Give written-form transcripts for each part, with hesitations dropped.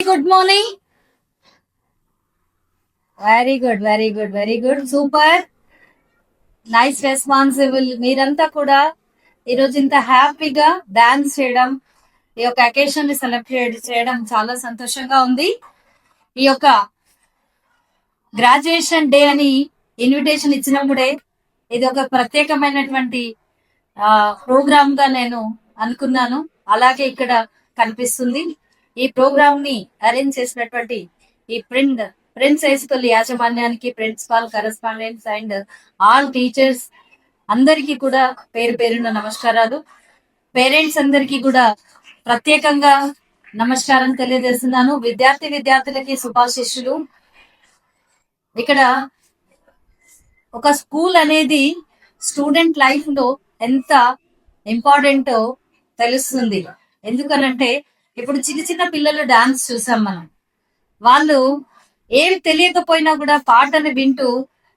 Good morning. Very good, very good, very good, super, nice responsible. మీరంతా కూడా ఈరోజు ఇంత హ్యాపీగా డాన్స్ చేయడం, ఈ యొక్క అకేషన్ ని సెలబ్రేట్ చేయడం చాలా సంతోషంగా ఉంది. ఈ యొక్క గ్రాడ్యుయేషన్ డే అని ఇన్విటేషన్ ఇచ్చినప్పుడే ఇది ఒక ప్రత్యేకమైనటువంటి ప్రోగ్రామ్ గా నేను అనుకున్నాను. అలాగే ఇక్కడ కనిపిస్తుంది. ఈ ప్రోగ్రామ్ ని అరేంజ్ చేసినటువంటి ఈ ప్రిన్స్ హై స్కూల్ యాజమాన్యానికి, principal, correspondents and all teachers అందరికీ కూడా పేరు పేరున నమస్కారాలు. పేరెంట్స్ అందరికీ కూడా ప్రత్యేకంగా నమస్కారం తెలియజేస్తున్నాను. విద్యార్థులకి శుభాశిష్యులు. ఇక్కడ ఒక స్కూల్ అనేది స్టూడెంట్ లైఫ్ లో ఎంత ఇంపార్టెంట్ తెలుస్తుంది. ఎందుకనంటే ఇప్పుడు చిన్న చిన్న పిల్లలు డాన్స్ చూసాం మనం. వాళ్ళు ఏమి తెలియకపోయినా కూడా పాటను వింటూ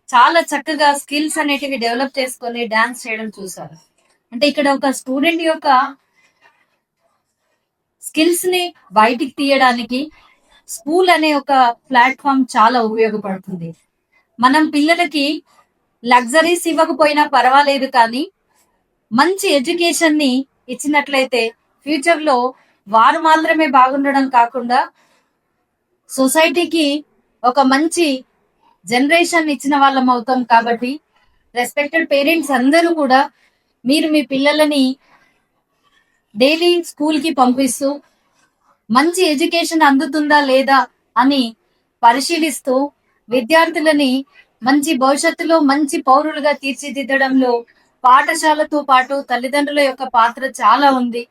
చాలా చక్కగా స్కిల్స్ అనేటివి డెవలప్ చేసుకొని డాన్స్ చేయడం చూసారు. అంటే ఇక్కడ ఒక స్టూడెంట్ యొక్క స్కిల్స్ ని బయటికి తీయడానికి స్కూల్ అనే ఒక ప్లాట్ఫామ్ చాలా ఉపయోగపడుతుంది. మనం పిల్లలకి లగ్జరీస్ ఇవ్వకపోయినా పర్వాలేదు, కానీ మంచి ఎడ్యుకేషన్ ని ఇచ్చినట్లయితే ఫ్యూచర్ లో వారు మాత్రమే బాగుండడం కాకుండా సొసైటీకి ఒక మంచి జనరేషన్ ఇచ్చిన వాళ్ళం అవుతాం. కాబట్టి రెస్పెక్టెడ్ పేరెంట్స్ అందరూ కూడా మీరు మీ పిల్లలని డైలీ స్కూల్ కి పంపిస్తూ మంచి ఎడ్యుకేషన్ అందుతుందా లేదా అని పరిశీలిస్తూ విద్యార్థులని మంచి భవిష్యత్తులో మంచి పౌరులుగా తీర్చిదిద్దడంలో పాఠశాలతో పాటు తల్లిదండ్రుల యొక్క పాత్ర చాలా ఉంది.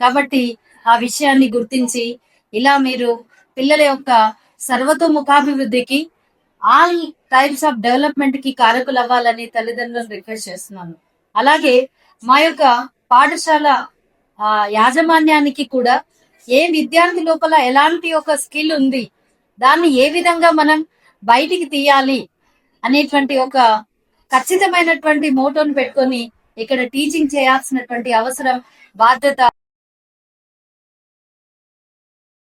కాబట్టి ఆ విషయాన్ని గుర్తించి ఇలా మీరు పిల్లల యొక్క సర్వతోముఖాభివృద్ధికి, ఆల్ టైప్స్ ఆఫ్ డెవలప్మెంట్ కి కారకులు అవ్వాలని తల్లిదండ్రులను రిక్వెస్ట్ చేస్తున్నాను. అలాగే మా యొక్క పాఠశాల యాజమాన్యానికి కూడా ఏ విద్యార్థి లోపల ఎలాంటి ఒక స్కిల్ ఉంది, దాన్ని ఏ విధంగా మనం బయటికి తీయాలి అనేటువంటి ఒక ఖచ్చితమైనటువంటి మోటోను పెట్టుకొని ఇక్కడ టీచింగ్ చేయాల్సినటువంటి అవసరం, బాధ్యత